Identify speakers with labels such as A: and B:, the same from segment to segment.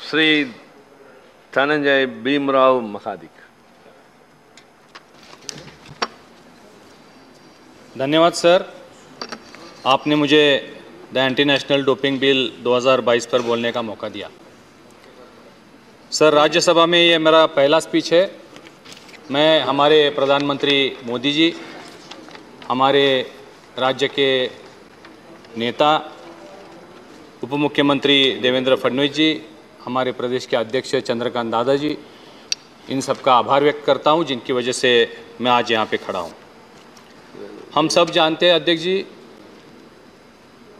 A: श्री धनंजय भीमराव महादिक।
B: धन्यवाद सर, आपने मुझे the anti national doping bill 2022 पर बोलने का मौका दिया। सर, राज्यसभा में ये मेरा पहला स्पीच है। मैं हमारे प्रधानमंत्री मोदी जी, हमारे राज्य के नेता उप मुख्यमंत्री देवेंद्र फडणवीस जी, हमारे प्रदेश के अध्यक्ष चंद्रकांत दादा जी, इन सब का आभार व्यक्त करता हूं जिनकी वजह से मैं आज यहाँ पे खड़ा हूं। हम सब जानते हैं अध्यक्ष जी,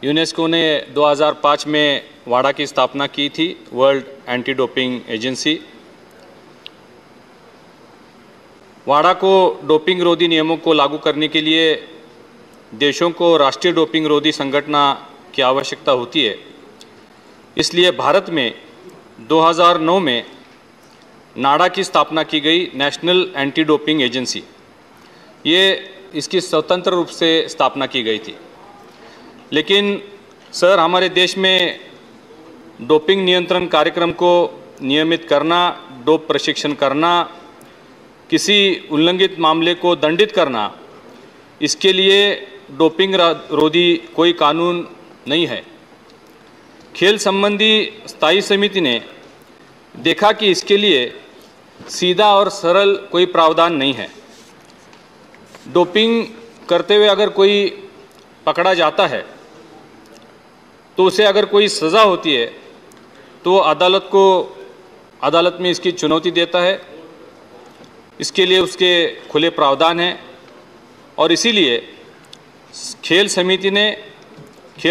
B: यूनेस्को ने 2005 में वाडा की स्थापना की थी, वर्ल्ड एंटी डोपिंग एजेंसी। वाडा को डोपिंग रोधी नियमों को लागू करने के लिए देशों को राष्ट्रीय डोपिंग रोधी संगठन की आवश्यकता होती है। इसलिए भारत में 2009 में नाडा की स्थापना की गई, नेशनल एंटी डोपिंग एजेंसी। ये इसकी स्वतंत्र रूप से स्थापना की गई थी। लेकिन सर, हमारे देश में डोपिंग नियंत्रण कार्यक्रम को नियमित करना, डोप प्रशिक्षण करना, किसी उल्लंघित मामले को दंडित करना, इसके लिए डोपिंग रोधी कोई कानून नहीं है। खेल संबंधी स्थायी समिति ने देखा कि इसके लिए सीधा और सरल कोई प्रावधान नहीं है। डोपिंग करते हुए अगर कोई पकड़ा जाता है तो उसे अगर कोई सज़ा होती है तो अदालत में इसकी चुनौती देता है। इसके लिए उसके खुले प्रावधान हैं और इसीलिए खेल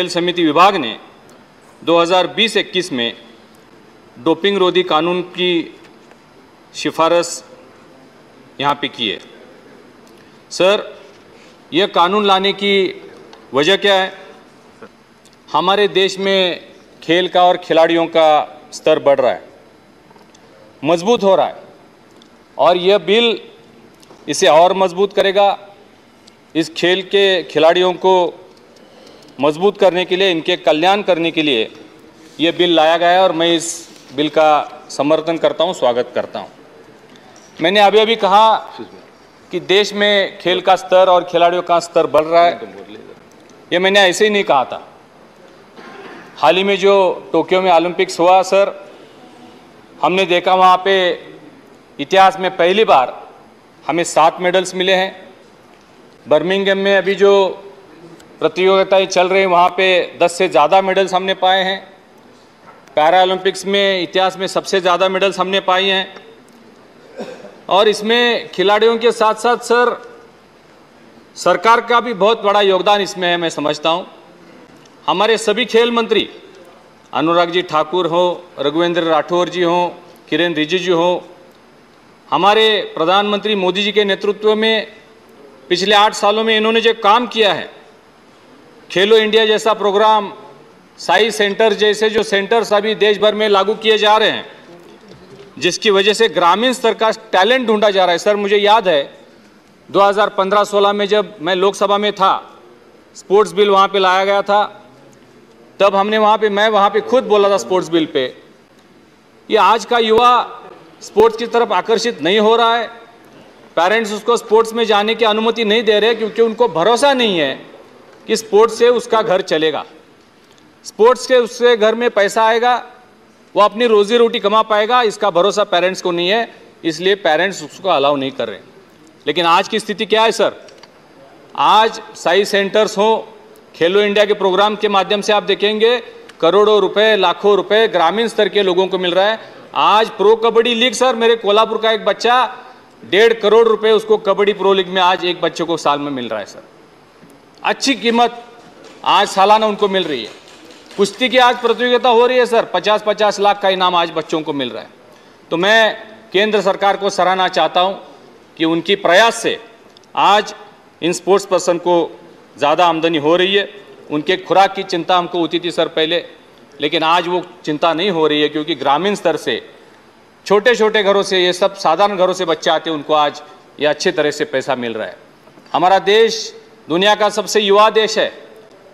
B: समिति विभाग ने 2020-21 में डोपिंग रोधी कानून की सिफारिश यहाँ पे की है। सर, यह कानून लाने की वजह क्या है? हमारे देश में खेल का और खिलाड़ियों का स्तर बढ़ रहा है, मजबूत हो रहा है और यह बिल इसे और मजबूत करेगा। इस खेल के खिलाड़ियों को मजबूत करने के लिए, इनके कल्याण करने के लिए ये बिल लाया गया है और मैं इस बिल का समर्थन करता हूं, स्वागत करता हूं। मैंने अभी कहा कि देश में खेल का स्तर और खिलाड़ियों का स्तर बढ़ रहा है, ये मैंने ऐसे ही नहीं कहा था। हाल ही में जो टोक्यो में ओलंपिक्स हुआ सर, हमने देखा वहाँ पे इतिहास में पहली बार हमें 7 मेडल्स मिले हैं। बर्मिंघम में अभी जो प्रतियोगिताएं चल रही हैं वहाँ पे 10 से ज़्यादा मेडल्स हमने पाए हैं। पैरा ओलंपिक्स में इतिहास में सबसे ज़्यादा मेडल्स हमने पाए हैं। और इसमें खिलाड़ियों के साथ साथ सर, सरकार का भी बहुत बड़ा योगदान इसमें है, मैं समझता हूँ। हमारे सभी खेल मंत्री, अनुराग जी ठाकुर हो, रघुवेंद्र राठौर जी हो, किरेन रिजिजू हो, हमारे प्रधानमंत्री मोदी जी के नेतृत्व में पिछले 8 सालों में इन्होंने जो काम किया है, खेलो इंडिया जैसा प्रोग्राम, साई सेंटर जैसे जो सेंटर्स अभी देश भर में लागू किए जा रहे हैं, जिसकी वजह से ग्रामीण स्तर का टैलेंट ढूंढा जा रहा है। सर, मुझे याद है 2015-16 में जब मैं लोकसभा में था, स्पोर्ट्स बिल वहाँ पे लाया गया था, तब मैं वहाँ पे खुद बोला था स्पोर्ट्स बिल पे, ये आज का युवा स्पोर्ट्स की तरफ आकर्षित नहीं हो रहा है। पेरेंट्स उसको स्पोर्ट्स में जाने की अनुमति नहीं दे रहे क्योंकि उनको भरोसा नहीं है कि स्पोर्ट्स से उसका घर चलेगा, स्पोर्ट्स से उससे घर में पैसा आएगा, वो अपनी रोजी रोटी कमा पाएगा, इसका भरोसा पेरेंट्स को नहीं है, इसलिए पेरेंट्स उसको अलाउ नहीं कर रहे। लेकिन आज की स्थिति क्या है सर? आज साई सेंटर्स हो, खेलो इंडिया के प्रोग्राम के माध्यम से आप देखेंगे करोड़ों रुपए, लाखों रुपए ग्रामीण स्तर के लोगों को मिल रहा है। आज प्रो कबड्डी लीग सर, मेरे कोल्हापुर का एक बच्चा 1.5 करोड़ रुपए उसको कबड्डी प्रो लीग में आज एक बच्चे को साल में मिल रहा है सर। अच्छी कीमत आज सालाना उनको मिल रही है। कुश्ती की आज प्रतियोगिता हो रही है सर, 50-50 लाख का इनाम आज बच्चों को मिल रहा है। तो मैं केंद्र सरकार को सराहना चाहता हूं कि उनकी प्रयास से आज इन स्पोर्ट्स पर्सन को ज़्यादा आमदनी हो रही है। उनके खुराक की चिंता हमको होती थी सर पहले, लेकिन आज वो चिंता नहीं हो रही है क्योंकि ग्रामीण स्तर से, छोटे छोटे घरों से, ये सब साधारण घरों से बच्चे आते हैं, उनको आज ये अच्छे तरह से पैसा मिल रहा है। हमारा देश दुनिया का सबसे युवा देश है,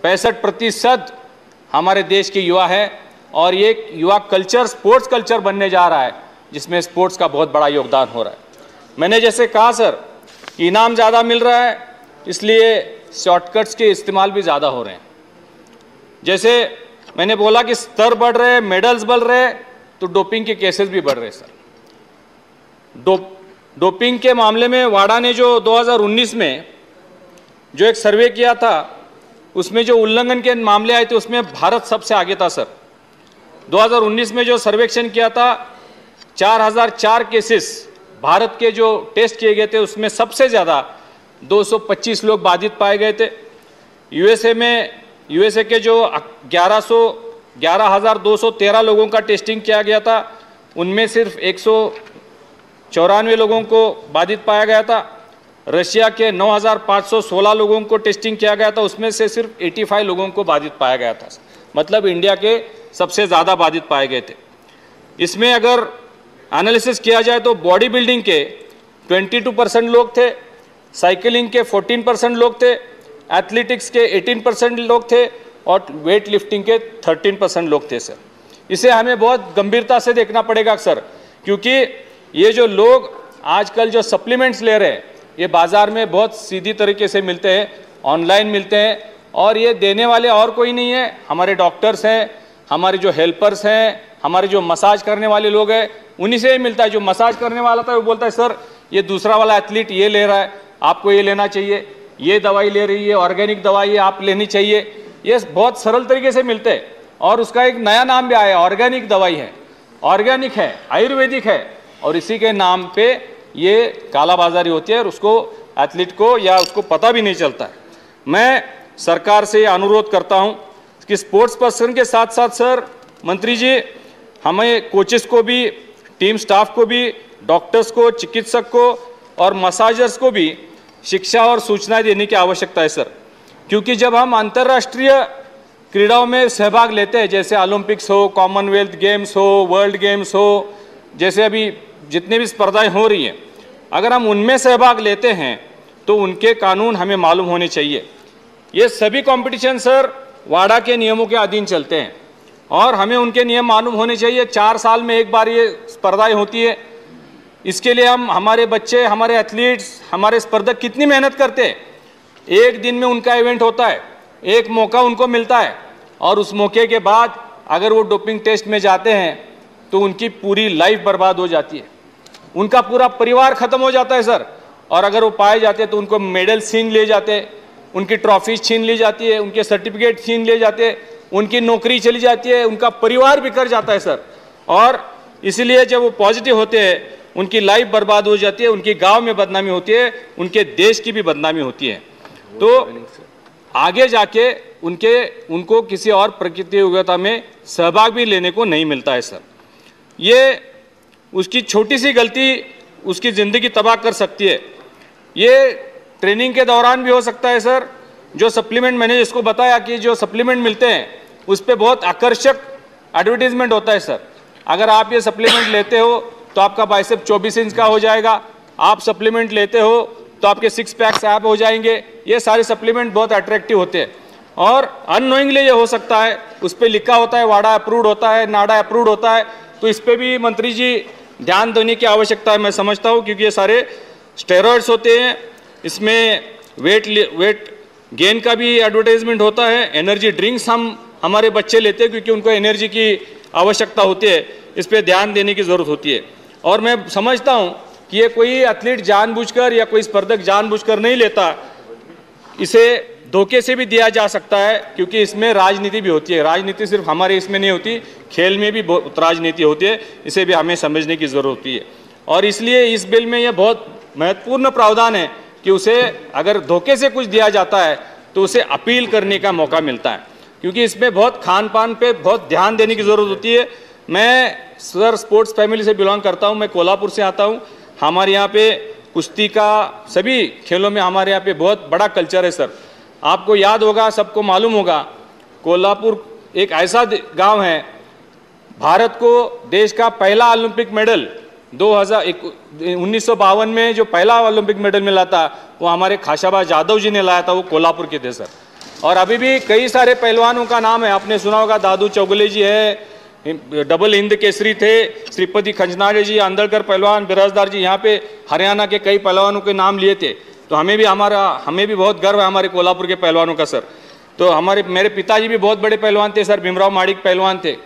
B: 65% हमारे देश के युवा है और ये एक युवा कल्चर, स्पोर्ट्स कल्चर बनने जा रहा है, जिसमें स्पोर्ट्स का बहुत बड़ा योगदान हो रहा है। मैंने जैसे कहा सर, इनाम ज़्यादा मिल रहा है, इसलिए शॉर्टकट्स के इस्तेमाल भी ज़्यादा हो रहे हैं। जैसे मैंने बोला कि स्तर बढ़ रहे हैं, मेडल्स बढ़ रहे हैं, तो डोपिंग के केसेस भी बढ़ रहे हैं सर। डोपिंग के मामले में वाडा ने जो 2019 में जो एक सर्वे किया था, उसमें जो उल्लंघन के मामले आए थे, उसमें भारत सबसे आगे था सर। 2019 में जो सर्वेक्षण किया था, 4004 केसेस भारत के जो टेस्ट किए गए थे, उसमें सबसे ज़्यादा 225 लोग बाधित पाए गए थे। यूएसए के जो 11,213 लोगों का टेस्टिंग किया गया था, उनमें सिर्फ 194 लोगों को बाधित पाया गया था। रशिया के 9,516 लोगों को टेस्टिंग किया गया था, उसमें से सिर्फ 85 लोगों को बाधित पाया गया था। मतलब इंडिया के सबसे ज़्यादा बाधित पाए गए थे। इसमें अगर एनालिसिस किया जाए तो बॉडी बिल्डिंग के 22% लोग थे, साइकिलिंग के 14% लोग थे, एथलेटिक्स के 18% लोग थे और वेट लिफ्टिंग के 13% लोग थे सर। इसे हमें बहुत गंभीरता से देखना पड़ेगा सर, क्योंकि ये जो लोग आजकल जो सप्लीमेंट्स ले रहे हैं, ये बाज़ार में बहुत सीधी तरीके से मिलते हैं, ऑनलाइन मिलते हैं, और ये देने वाले और कोई नहीं है, हमारे डॉक्टर्स हैं, हमारे जो हेल्पर्स हैं, हमारे जो मसाज करने वाले लोग हैं, उन्हीं से ही मिलता है। जो मसाज करने वाला था वो बोलता है सर ये दूसरा वाला एथलीट ये ले रहा है, आपको ये लेना चाहिए, ये दवाई ले रही है, ऑर्गेनिक दवाई है, आप लेनी चाहिए। ये बहुत सरल तरीके से मिलते हैं, और उसका एक नया नाम भी आया, ऑर्गेनिक दवाई है, ऑर्गेनिक है, आयुर्वेदिक है, और इसी के नाम पे ये कालाबाजारी होती है और उसको एथलीट को या उसको पता भी नहीं चलता है। मैं सरकार से अनुरोध करता हूँ कि स्पोर्ट्स पर्सन के साथ साथ सर मंत्री जी, हमें कोचेस को भी, टीम स्टाफ को भी, डॉक्टर्स को, चिकित्सक को और मसाजर्स को भी शिक्षा और सूचनाएं देने की आवश्यकता है सर। क्योंकि जब हम अंतर्राष्ट्रीय क्रीड़ाओं में सहभाग लेते हैं, जैसे ओलंपिक्स हो, कॉमनवेल्थ गेम्स हो, वर्ल्ड गेम्स हो, जैसे अभी जितने भी स्पर्धाएं हो रही हैं, अगर हम उनमें सहभाग लेते हैं तो उनके कानून हमें मालूम होने चाहिए। ये सभी कंपटीशन सर वाडा के नियमों के अधीन चलते हैं और हमें उनके नियम मालूम होने चाहिए। 4 साल में एक बार ये स्पर्धाएं होती है, इसके लिए हमारे बच्चे, हमारे एथलीट्स, हमारे स्पर्धक कितनी मेहनत करते हैं। एक दिन में उनका इवेंट होता है, एक मौका उनको मिलता है, और उस मौके के बाद अगर वो डोपिंग टेस्ट में जाते हैं तो उनकी पूरी लाइफ बर्बाद हो जाती है, उनका पूरा परिवार खत्म हो जाता है सर। और अगर वो पाए जाते हैं तो उनको मेडल छीन लिए जाते हैं, उनकी ट्रॉफीज छीन ली जाती है, उनके सर्टिफिकेट छीन लिए जाते हैं, उनकी नौकरी चली जाती है, उनका परिवार बिखर जाता है सर। और इसलिए जब वो पॉजिटिव होते हैं उनकी लाइफ बर्बाद हो जाती है, उनकी गांव में बदनामी होती है, उनके देश की भी बदनामी होती है। तो आगे जाके उनको किसी और प्रतियोगिता में सहभाग भी लेने को नहीं मिलता है सर। ये उसकी छोटी सी गलती उसकी ज़िंदगी तबाह कर सकती है। ये ट्रेनिंग के दौरान भी हो सकता है सर। जो सप्लीमेंट मैंने जिसको बताया कि जो सप्लीमेंट मिलते हैं उस पर बहुत आकर्षक एडवर्टीजमेंट होता है सर। अगर आप ये सप्लीमेंट लेते हो तो आपका बाइसेप 24 इंच का हो जाएगा, आप सप्लीमेंट लेते हो तो आपके 6 पैक्स ऐप हो जाएंगे। ये सारे सप्लीमेंट बहुत अट्रैक्टिव होते हैं और अननोइंगली ये हो सकता है, उस पर लिखा होता है वाडा अप्रूव्ड होता है, नाडा अप्रूव्ड होता है। तो इस पर भी मंत्री जी ध्यान देने की आवश्यकता है, मैं समझता हूँ, क्योंकि ये सारे स्टेरॉइड्स होते हैं। इसमें वेट गेन का भी एडवर्टाइजमेंट होता है। एनर्जी ड्रिंक्स हमारे बच्चे लेते हैं क्योंकि उनको एनर्जी की आवश्यकता होती है, इस पर ध्यान देने की ज़रूरत होती है। और मैं समझता हूँ कि ये कोई एथलीट जानबूझकर या कोई स्पर्धक जानबूझकर नहीं लेता, इसे धोखे से भी दिया जा सकता है, क्योंकि इसमें राजनीति भी होती है। राजनीति सिर्फ हमारे इसमें नहीं होती, खेल में भी बहुत राजनीति होती है, इसे भी हमें समझने की ज़रूरत होती है। और इसलिए इस बिल में यह बहुत महत्वपूर्ण प्रावधान है कि उसे अगर धोखे से कुछ दिया जाता है तो उसे अपील करने का मौका मिलता है, क्योंकि इसमें बहुत खान पान पे बहुत ध्यान देने की ज़रूरत होती है। मैं सर स्पोर्ट्स फैमिली से बिलोंग करता हूँ, मैं कोल्हापुर से आता हूँ। हमारे यहाँ पे कुश्ती का, सभी खेलों में हमारे यहाँ पे बहुत बड़ा कल्चर है सर। आपको याद होगा, सबको मालूम होगा, कोल्हापुर एक ऐसा गांव है, भारत को देश का पहला ओलंपिक मेडल 1952 में जो पहला ओलंपिक मेडल मिला था वो हमारे खाशाबाज यादव जी ने लाया था, वो कोल्हापुर के थे सर। और अभी भी कई सारे पहलवानों का नाम है, आपने सुना होगा, दादू चौगुले जी है, डबल हिंद केसरी थे, श्रीपति खंजनारे जी, आंदलकर पहलवान, बिराजदार जी, यहाँ पे हरियाणा के कई पहलवानों के नाम लिए थे। तो हमें भी बहुत गर्व है हमारे कोल्हापुर के पहलवानों का सर। तो मेरे पिताजी भी बहुत बड़े पहलवान थे सर, भीमराव माडिक पहलवान थे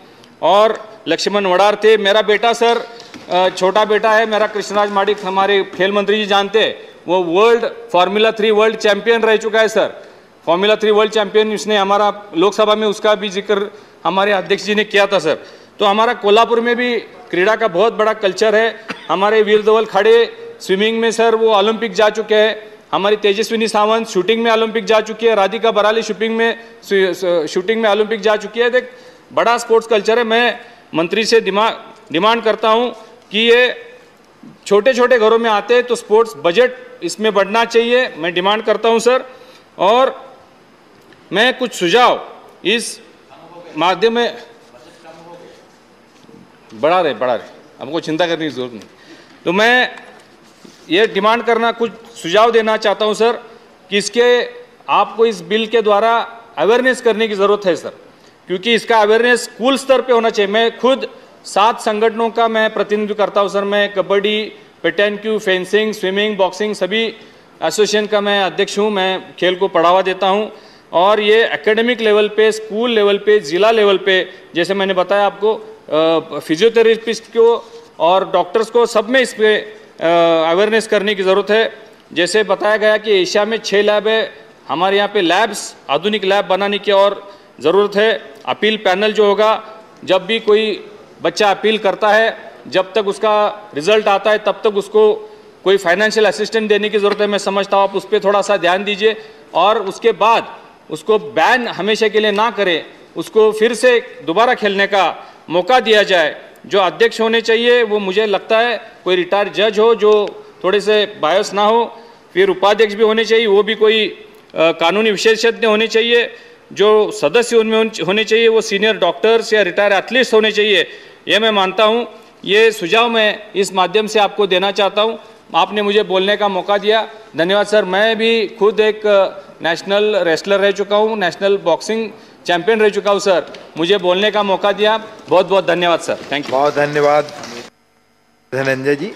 B: और लक्ष्मण वडार थे। मेरा बेटा सर, छोटा बेटा है मेरा, कृष्णराज माडिक, हमारे खेल मंत्री जी जानते हैं, वो वर्ल्ड फार्मूला 3 वर्ल्ड चैंपियन रह चुका है सर। फार्मूला 3 वर्ल्ड चैंपियन उसने, हमारा लोकसभा में उसका भी जिक्र हमारे अध्यक्ष जी ने किया था सर। तो हमारा कोल्हापुर में भी क्रीड़ा का बहुत बड़ा कल्चर है। हमारे वीर धवल खड़े स्विमिंग में सर वो ओलंपिक जा चुके हैं। हमारी तेजस्विनी सावंत शूटिंग में ओलंपिक जा चुकी है। राधिका बराली शूटिंग में ओलंपिक जा चुकी है। देख, बड़ा स्पोर्ट्स कल्चर है। मैं मंत्री से डिमांड करता हूं कि ये छोटे छोटे घरों में आते हैं तो स्पोर्ट्स बजट इसमें बढ़ना चाहिए, मैं डिमांड करता हूं सर। और मैं कुछ सुझाव इस माध्यम में बढ़ा रहे, हमको चिंता करने की जरूरत नहीं। तो मैं ये डिमांड करना, कुछ सुझाव देना चाहता हूं सर कि आपको इस बिल के द्वारा अवेयरनेस करने की ज़रूरत है सर, क्योंकि इसका अवेयरनेस स्कूल स्तर पे होना चाहिए। मैं खुद 7 संगठनों का मैं प्रतिनिधित्व करता हूं सर। मैं कबड्डी, पेटेंक्यू, फेंसिंग, स्विमिंग, बॉक्सिंग सभी एसोसिएशन का मैं अध्यक्ष हूं। मैं खेल को बढ़ावा देता हूं और ये एकेडमिक लेवल पे, स्कूल लेवल पे, ज़िला लेवल पे, जैसे मैंने बताया आपको, फिजियोथेरेपिस्ट को और डॉक्टर्स को सब में इस पर अवेयरनेस करने की ज़रूरत है। जैसे बताया गया कि एशिया में 6 लैब है, हमारे यहाँ पे लैब्स, आधुनिक लैब बनाने की और ज़रूरत है। अपील पैनल जो होगा, जब भी कोई बच्चा अपील करता है, जब तक उसका रिजल्ट आता है तब तक उसको कोई फाइनेंशियल असिस्टेंट देने की ज़रूरत है। मैं समझता हूँ आप उस पर थोड़ा सा ध्यान दीजिए और उसके बाद उसको बैन हमेशा के लिए ना करें, उसको फिर से दोबारा खेलने का मौका दिया जाए। जो अध्यक्ष होने चाहिए वो मुझे लगता है कोई रिटायर्ड जज हो जो थोड़े से बायस ना हो। फिर उपाध्यक्ष भी होने चाहिए, वो भी कोई कानूनी विशेषज्ञ होने चाहिए। जो सदस्य उनमें होने चाहिए वो सीनियर डॉक्टर्स या रिटायर्ड एथलीट्स होने चाहिए। ये मैं मानता हूँ। ये सुझाव मैं इस माध्यम से आपको देना चाहता हूँ। आपने मुझे बोलने का मौका दिया, धन्यवाद सर। मैं भी खुद एक नेशनल रेसलर रह चुका हूँ, नेशनल बॉक्सिंग चैंपियन रह चुका हूँ सर। मुझे बोलने का मौका दिया, बहुत बहुत धन्यवाद सर। Thank you.
C: बहुत धन्यवाद धनंजय जी।